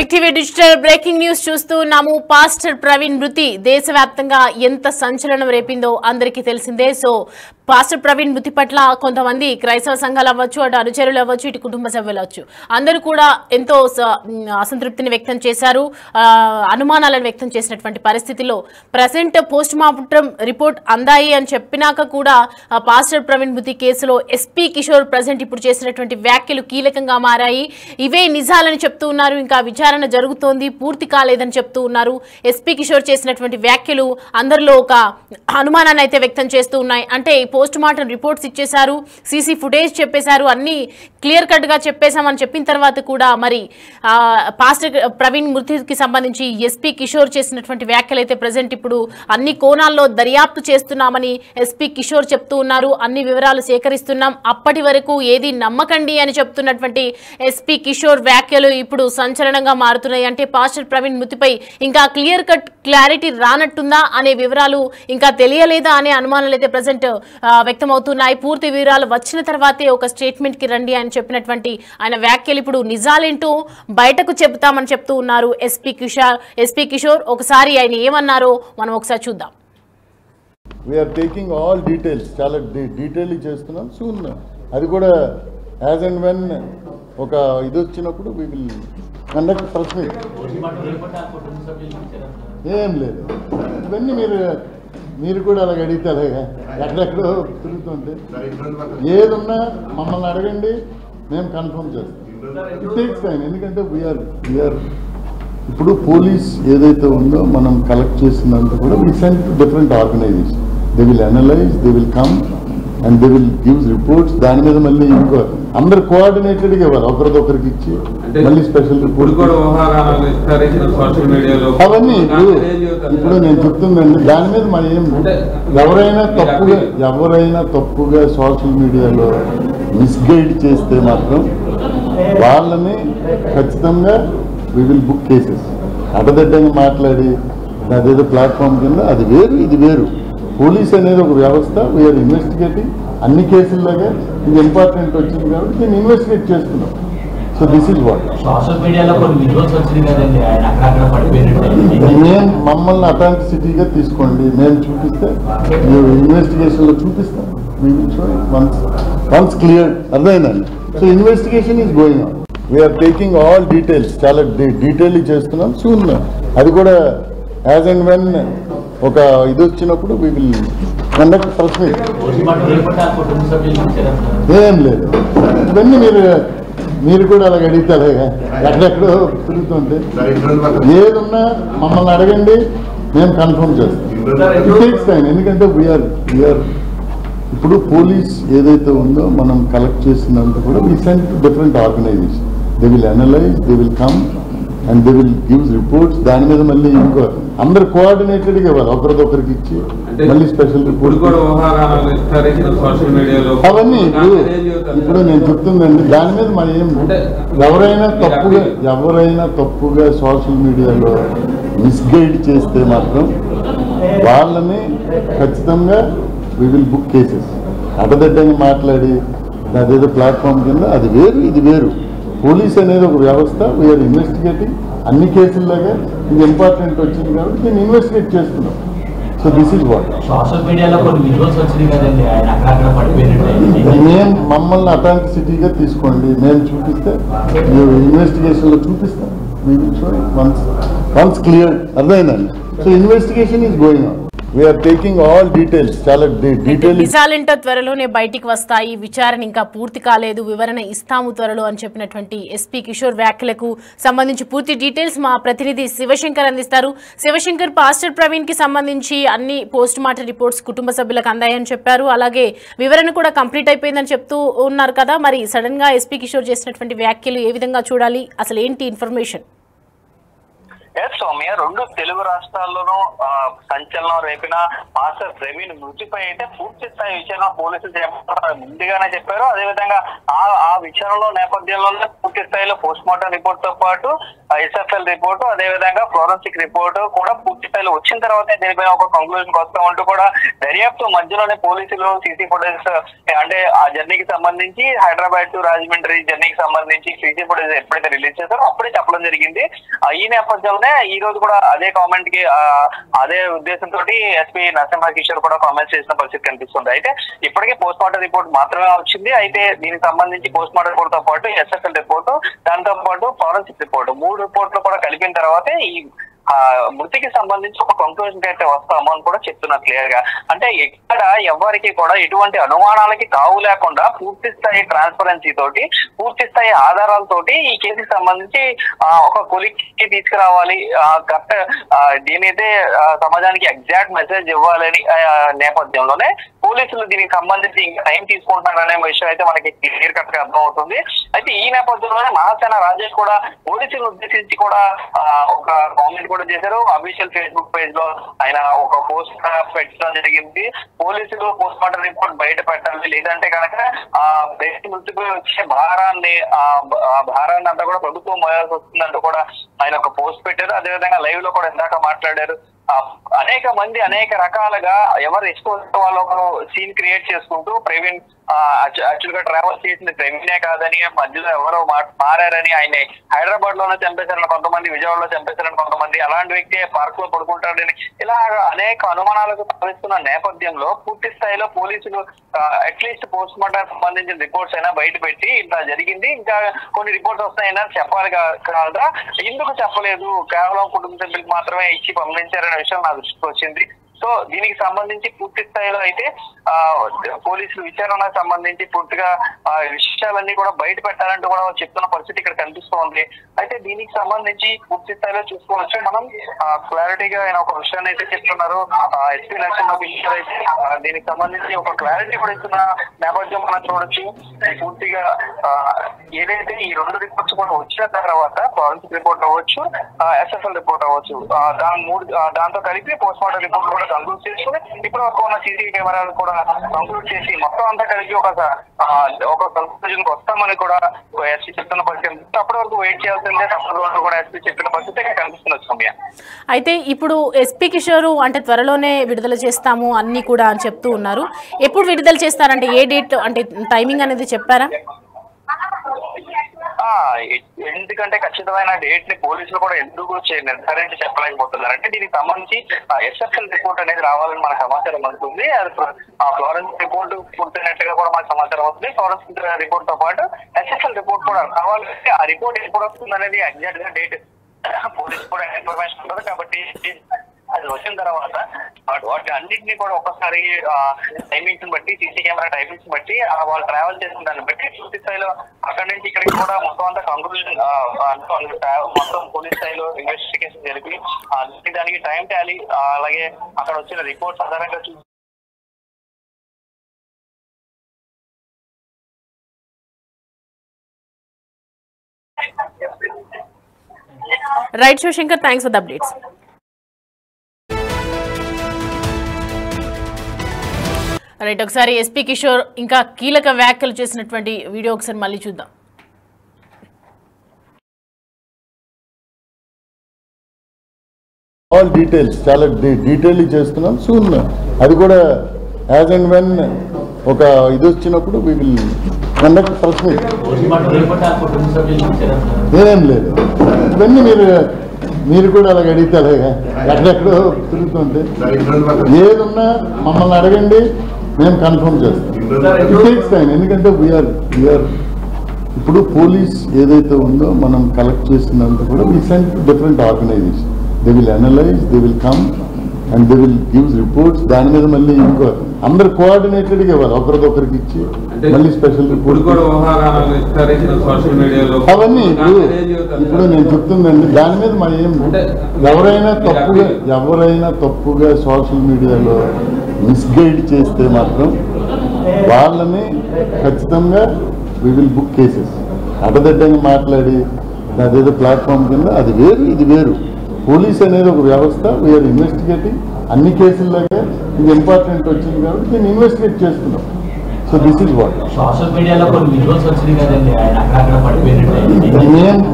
Big TV digital breaking news చూస్తున్నాము. Pastor Praveen మృతి దేశవ్యాప్తంగా ఎంత సంచలనం రేపిందో అందరికీ తెలిసిందే. సో పాస్టర్ ప్రవీణ్ మృతి పట్ల కొంతమంది క్రైస్తవ సంఘాలు అవ్వచ్చు, అటు అనుచరులు అవ్వచ్చు, ఇటు కుటుంబ సభ్యులు అవ్వచ్చు, అందరూ కూడా ఎంతో అసంతృప్తిని వ్యక్తం చేశారు, అనుమానాలను వ్యక్తం చేసినటువంటి పరిస్థితిలో ప్రెసెంట్ పోస్ట్ మార్టం రిపోర్ట్ అందాయి అని చెప్పినాక కూడా పాస్టర్ ప్రవీణ్ మృతి కేసులో ఎస్పీ కిషోర్ ప్రెసెంట్ ఇప్పుడు చేసినటువంటి వ్యాఖ్యలు కీలకంగా మారాయి. ఇవే నిజాలని చెప్తూ ఉన్నారు. ఇంకా విచారణ జరుగుతోంది, పూర్తి కాలేదని చెప్తూ ఉన్నారు. ఎస్పీ కిషోర్ చేసినటువంటి వ్యాఖ్యలు అందరిలో ఒక అనుమానాన్ని అయితే వ్యక్తం చేస్తూ ఉన్నాయి. అంటే పోస్ట్ మార్టం రిపోర్ట్స్ ఇచ్చేశారు, సీసీ ఫుటేజ్ చెప్పేశారు, అన్ని క్లియర్ కట్ గా చెప్పేశామని చెప్పిన తర్వాత కూడా మరి పాస్టర్ ప్రవీణ్ మృతికి సంబంధించి ఎస్పీ కిషోర్ చేసినటువంటి వ్యాఖ్యలు అయితే ప్రజెంట్ ఇప్పుడు అన్ని కోణాల్లో దర్యాప్తు చేస్తున్నామని ఎస్పీ కిషోర్ చెప్తూ ఉన్నారు. అన్ని వివరాలు సేకరిస్తున్నాం, అప్పటి వరకు ఏది నమ్మకండి అని చెప్తున్నటువంటి ఎస్పీ కిషోర్ వ్యాఖ్యలు ఇప్పుడు సంచలనంగా మారుతున్నాయి. అంటే పాస్టర్ ప్రవీణ్ మృతిపై ఇంకా క్లియర్ కట్ క్లారిటీ రానట్టుందా అనే వివరాలు ఇంకా తెలియలేదా అనే అనుమానాలు అయితే ప్రజెంట్ వ్యక్తమవుతున్నాయి. పూర్తి వివరాలు వచ్చిన తర్వాతే ఒక స్టేట్మెంట్ కి రండి అని చెప్పినటువంటి ఆయన వ్యాఖ్యలు ఇప్పుడు నిజాలేంటో బయటకు చెబుతామని చెప్తూ ఉన్నారు ఎస్పీ కిషోర్. ఒకసారి ఆయన ఏమన్నారో మనం ఒకసారి చూద్దాం. We are taking all details, చాలా డీటెయిల్ చేస్తున్నాం. సూన్ అది కూడా యాజ్ అండ్ వెన్ ఒక ఇది వచ్చినప్పుడు we will conduct press meet. ఏం లేదు, ఇవన్నీ మీరు కూడా అలాగ అడిగితే అలాగా ఎక్కడెక్కడో తిరుగుతుంటే ఏదున్నా మమ్మల్ని అడగండి, మేము కన్ఫర్మ్ చేస్తాం. ఇట్ టేక్స్ టైం, ఎందుకంటే వీఆర్ ఇప్పుడు పోలీస్ ఏదైతే ఉందో మనం కలెక్ట్ చేసినంత కూడా we send to different organizations. They will analyze, they will come and they will give reports. దాని మీద మళ్ళీ ఇంకో అందరు కోఆర్డినేటెడ్గా ఇవ్వాలి, ఒకరిదొకరికి ఇచ్చి మళ్ళీ స్పెషల్ రిపోర్ట్ అవన్నీ ఇప్పుడు నేను చెప్తుందండి. దాని మీద మన ఏం ఎవరైనా తప్పుగా సోషల్ మీడియాలో మిస్గైడ్ చేస్తే మాత్రం వాళ్ళని ఖచ్చితంగా we will book cases. అడ్డదిడ్డంగా మాట్లాడి అదేదో ప్లాట్ఫామ్ కింద అది వేరు ఇది వేరు. పోలీస్ అనేది ఒక వ్యవస్థ, వీఆర్ ఇన్వెస్టిగేటింగ్. అన్ని కేసుల్లాగా ఇది ఇంపార్టెంట్ వచ్చింది కాబట్టి దీన్ని ఇన్వెస్టిగేట్ చేస్తున్నాం. సో దిస్ ఈజ్ వాట్ మేము మమ్మల్ని అథెంటిసిటీగా తీసుకోండి, మేము చూపిస్తే ఇన్వెస్టిగేషన్లో చూపిస్తాం. వన్స్ క్లియర్ అర్థమైందండి. So investigation is going on. We're taking all details, చాలా డీటెయిల్ చేస్తున్నాం. సూన్ అది కూడా యాజ్ అండ్ వెన్ ఒక ఇది వచ్చినప్పుడు we will conduct press meet. ఏం లేదు, ఇవన్నీ మీరు కూడా అలాగ అడిగితే అలాగా ఎక్కడెక్కడో తిరుగుతుంటే ఏదున్నా మమ్మల్ని అడగండి, మేము కన్ఫర్మ్ చేస్తాం. ఇట్ టేక్స్ టైం, ఎందుకంటే వీఆర్ ఇప్పుడు పోలీస్ ఏదైతే ఉందో మనం కలెక్ట్ చేసినంత కూడా we send to different organizations. They will analyze, they will come and they will give reports. దాని మీద మళ్ళీ ఇంకో అందరు కోఆర్డినేటెడ్గా ఇవ్వాలి, ఒకరిదొకరికి ఇచ్చి మళ్ళీ స్పెషల్ రిపోర్ట్ అవన్నీ ఇప్పుడు నేను చెప్తుందండి. దాని మీద మన ఏం ఎవరైనా తప్పుగా సోషల్ మీడియాలో మిస్గైడ్ చేస్తే మాత్రం వాళ్ళని ఖచ్చితంగా we will book cases. అడ్డదిడ్డంగా మాట్లాడి అదేదో ప్లాట్ఫామ్ కింద అది వేరు ఇది వేరు. పోలీస్ అనేది ఒక వ్యవస్థ, వీఆర్ ఇన్వెస్టిగేటింగ్. అన్ని కేసుల్లాగా ఇది ఇంపార్టెంట్ వచ్చింది కాబట్టి దీన్ని ఇన్వెస్టిగేట్ చేస్తున్నాం. సో దిస్ ఈజ్ వాట్ మేము మమ్మల్ని అథెంటిసిటీగా తీసుకోండి, మేము చూపిస్తే ఇన్వెస్టిగేషన్లో చూపిస్తాం. వన్స్ క్లియర్ అర్థమైందండి. So investigation is going on. We're taking all details, చాలా డీటెయిల్. నిజాలేంటో త్వరలోనే బయటికి వస్తాయి, విచారణ ఇంకా పూర్తి కాలేదు, వివరణ ఇస్తాము త్వరలో అని చెప్పినటువంటి ఎస్పీ కిషోర్ వ్యాఖ్యలకు సంబంధించి పూర్తి డీటెయిల్స్ మా ప్రతినిధి శివశంకర్ అందిస్తారు. శివశంకర్, పాస్టర్ ప్రవీణ్ కి సంబంధించి అన్ని పోస్ట్ మార్టం రిపోర్ట్స్ కుటుంబ సభ్యులకు అందాయని చెప్పారు, అలాగే వివరణ కూడా కంప్లీట్ అయిపోయిందని చెప్తూ ఉన్నారు కదా. మరి సడన్ గా ఎస్పీ కిషోర్ చేసినటువంటి వ్యాఖ్యలు ఏ విధంగా చూడాలి, అసలు ఏంటి ఇన్ఫర్మేషన్? సౌమ్య, రెండు తెలుగు రాష్ట్రాల్లోనూ సంచలనం రేపిన మాస్టర్ ప్రవీణ్ మృతిపై అయితే పూర్తి స్థాయి విచారణ పోలీసులు ముందుగానే చెప్పారు. అదేవిధంగా ఆ విచారణలో నేపథ్యంలోనే పూర్తి స్థాయిలో పోస్ట్ మార్టం రిపోర్ట్ తో పాటు SFL రిపోర్టు, అదేవిధంగా ఫోరెన్సిక్ రిపోర్టు కూడా పూర్తి స్థాయిలో వచ్చిన తర్వాతే దీనిపైన ఒక కంక్లూజన్ వస్తామంటూ కూడా దర్యాప్తు మధ్యలోనే పోలీసులు సీసీ ఫుటేజ్ అంటే ఆ జర్నీకి సంబంధించి హైదరాబాద్ టు రాజమండ్రి జర్నీకి సంబంధించి సీసీ ఫుటేజ్ ఎప్పుడైతే రిలీజ్ చేశారో అప్పుడే చెప్పడం జరిగింది. ఈ నేపథ్యంలోనే ఈ రోజు కూడా అదే కామెంట్ కి అదే ఉద్దేశంతో ఎస్పీ నరసింహ కిషోర్ కూడా కామెంట్స్ చేసిన పరిస్థితి కనిపిస్తుంది. అయితే ఇప్పటికే పోస్ట్ మార్టం రిపోర్ట్ మాత్రమే వచ్చింది. అయితే దీనికి సంబంధించి పోస్ట్ మార్టం రిపోర్ట్ తో పాటు SFL రిపోర్టు, దాంతో పాటు ఫోరెన్సిక్ రిపోర్టు, 3 రిపోర్ట్లు కూడా కలిపిన తర్వాతే ఈ మృతికి సంబంధించి ఒక కంక్లూజన్ అయితే వస్తాము అని కూడా చెప్తున్నారు క్లియర్ గా. అంటే ఇక్కడ ఎవరికి కూడా ఎటువంటి అనుమానాలకి తావు లేకుండా పూర్తి స్థాయి ట్రాన్స్పరెన్సీ తోటి, పూర్తి స్థాయి ఆధారాలతోటి ఈ కేసుకి సంబంధించి ఒక కొలిక్కి తీసుకురావాలి, కరెక్ట్ దీనైతే సమాజానికి ఎగ్జాక్ట్ మెసేజ్ ఇవ్వాలని నేపథ్యంలోనే పోలీసులు దీనికి సంబంధించి ఇంకా టైం తీసుకుంటున్నారనే విషయం అయితే మనకి క్లియర్ కట్ గా అర్థం అవుతుంది. అయితే ఈ నేపథ్యంలోనే మహాసేన రాజేష్ కూడా పోలీసులను ఉద్దేశించి కూడా ఒక కామెంట్ కూడా చేశారు. అఫీషియల్ ఫేస్బుక్ పేజ్ లో ఆయన ఒక పోస్ట్ పెట్టడం జరిగింది. పోలీసులు పోస్ట్ మార్టం రిపోర్ట్ బయట పెట్టాలి, లేదంటే కనుక మృతిపై వచ్చే భారాన్ని అంతా కూడా ప్రభుత్వం మోయాల్సి వస్తుందంటూ కూడా ఆయన ఒక పోస్ట్ పెట్టారు. అదేవిధంగా లైవ్ లో కూడా ఇందాక మాట్లాడారు. అనేక మంది అనేక రకాలుగా ఎవరు ఇష్టం వాళ్ళు ఒక సీన్ క్రియేట్ చేసుకుంటూ ప్రవీణ్ యాక్చువల్ గా ట్రావెల్ చేసింది ప్రవీణే కాదని, మధ్యలో ఎవరో మారారని, ఆయన హైదరాబాద్ లోనే చంపేశారని కొంతమంది, విజయవాడలో చంపేశారని కొంతమంది, అలాంటి వ్యక్తి పార్క్ లో పడుకుంటాడని, ఇలా అనేక అనుమానాలకు తలెత్తున్న నేపథ్యంలో పూర్తి స్థాయిలో పోలీసులు అట్లీస్ట్ పోస్ట్ మార్టం సంబంధించిన రిపోర్ట్స్ అయినా బయట పెట్టి ఇట్లా జరిగింది, ఇంకా కొన్ని రిపోర్ట్స్ వస్తాయన్నా చెప్పాలి కాదా, ఎందుకు చెప్పలేదు, కేవలం కుటుంబ సభ్యులకు మాత్రమే ఇచ్చి పంపించారనే విషయం నా దృష్టికి వచ్చింది. సో దీనికి సంబంధించి పూర్తి స్థాయిలో అయితే పోలీసులు విచారణకు సంబంధించి పూర్తిగా విషయాలన్నీ కూడా బయట పెట్టాలంటూ కూడా చెప్తున్న పరిస్థితి ఇక్కడ కనిపిస్తోంది. అయితే దీనికి సంబంధించి పూర్తి స్థాయిలో చూసుకోవచ్చు మనం క్లారిటీగా ఆయన ఒక విషయాన్ని అయితే చెప్తున్నారు. ఎస్పీ నరసింహ కిషోర్ అయితే దీనికి సంబంధించి ఒక క్లారిటీ కూడా ఇస్తున్న నేపథ్యం మనం చూడొచ్చు. పూర్తిగా ఏదైతే ఈ 2 రిపోర్ట్స్ కూడా వచ్చిన తర్వాత ఫోరెన్సిక్ రిపోర్ట్ అవ్వచ్చు, SFL రిపోర్ట్ అవ్వచ్చు, దాంతో కలిపి పోస్ట్ మార్టం రిపోర్ట్ కూడా కంక్లూడ్ చేసుకుని ఇప్పటి వరకు ఉన్న సీసీ కెమెరాలు కూడా కంక్లూడ్ చేసి మొత్తం అంతా కలిపి ఒక కంక్లూజన్ వస్తామని కూడా ఎస్పీ చెప్తున్న పరిస్థితి. అప్పటి వరకు వెయిట్ చేయాల్సిందే, తప్పదు కూడా ఎస్పీ చెప్పిన పరిస్థితి కనిపిస్తున్నది సౌమ్య. అయితే ఇప్పుడు ఎస్పీ కిషోర్ అంటే త్వరలోనే విడుదల చేస్తాము అన్ని కూడా అని చెప్తూ ఉన్నారు. ఎప్పుడు విడుదల చేస్తారంటే ఏ డేట్ అంటే టైమింగ్ అనేది చెప్పారా? ఎందుకంటే ఖచ్చితమైన డేట్ ని పోలీసులు కూడా ఎందుకు నిర్ధారించి చెప్పలేకపోతున్నారు అంటే దీనికి సంబంధించి SFL రిపోర్ట్ అనేది రావాలని మనకు సమాచారం అందుతుంది. అది ఫోరెన్సిక్ రిపోర్ట్ పూర్తయినట్టుగా కూడా మనకు సమాచారం అవుతుంది. ఫోరెన్సిక్ రిపోర్ట్ తో పాటు SFL రిపోర్ట్ కూడా కావాలంటే ఆ రిపోర్ట్ ఎప్పుడు వస్తుంది అనేది ఎగ్జాక్ట్ గా డేట్ పోలీసు కూడా ఇన్ఫర్మేషన్ ఉంటుంది. కాబట్టి అది వచ్చిన తర్వాత వాటి అన్నింటినీ కూడా ఒకసారి టైమింగ్స్ బట్టి, సీసీ కెమెరా టైమింగ్స్ బట్టి, వాళ్ళు ట్రావెల్ చేసిన దాన్ని బట్టి పూర్తి స్థాయిలో అక్కడి నుంచి ఇక్కడికి కూడా మొత్తం అంతా కంక్లూజన్ మొత్తం పోలీస్ స్థాయిలో ఇన్వెస్టిగేషన్ జరిపి దానికి టైం టాలీ, అలాగే అక్కడ వచ్చిన రిపోర్ట్స్ ఆధారంగా చూసి right Shivashankar, thanks for the updates. Right, ఒకసారి ఎస్పీ కిషోర్ ఇంకా కీలక వ్యాఖ్యలు చేసినటువంటి వీడియో ఒకసారి మళ్ళీ చూద్దాం. ఆల్ డీటెయిల్స్ చాలా డీటెయిల్ చేస్తున్నాం. సూన్ అది కూడా యాజ్ అండ్ వెన్ ఒక ఇది వచ్చినప్పుడు we will conduct press meet. ఏం లేదు, ఇవన్నీ మీరు కూడా అలాగ అడిగితే అలాగా ఎక్కడెక్కడో తిరుగుతుంటే ఏదున్నా మమ్మల్ని అడగండి, మేము కన్ఫర్మ్ చేస్తాం. ఇట్ టేక్స్ టైం, ఎందుకంటే వీఆర్ ఇప్పుడు పోలీస్ ఏదైతే ఉందో మనం కలెక్ట్ చేసినంత కూడా we send to different organization. They will analyze, they will come and they will give reports. దాని మీద మళ్ళీ ఇంకో అందరు కోఆర్డినేటెడ్గా ఇవ్వాలి, ఒకరికొకరికి ఇచ్చి మళ్ళీ స్పెషల్ రిపోర్ట్ అవన్నీ. ఇప్పుడు నేను చెప్తుందండి, దాని మీద మన ఏం ఎవరైనా తప్పుగా సోషల్ మీడియాలో మిస్గైడ్ చేస్తే మాత్రం వాళ్ళని ఖచ్చితంగా వి విల్ బుక్ కేసెస్. అడ్డదిడ్డంగా మాట్లాడి అదేదో ప్లాట్ఫామ్ కింద అది వేరు ఇది వేరు. పోలీస్ అనేది ఒక వ్యవస్థ, వీఆర్ ఇన్వెస్టిగేటింగ్. అన్ని కేసుల్లాగా ఇది ఇంపార్టెంట్ వచ్చింది కాబట్టి దీన్ని ఇన్వెస్టిగేట్ చేస్తున్నాం. So this is what social మీడియాలో కొన్ని విజువల్స్ వచ్చింది కదండి, ఆయన అక్కడ పడిపోయినట్టు.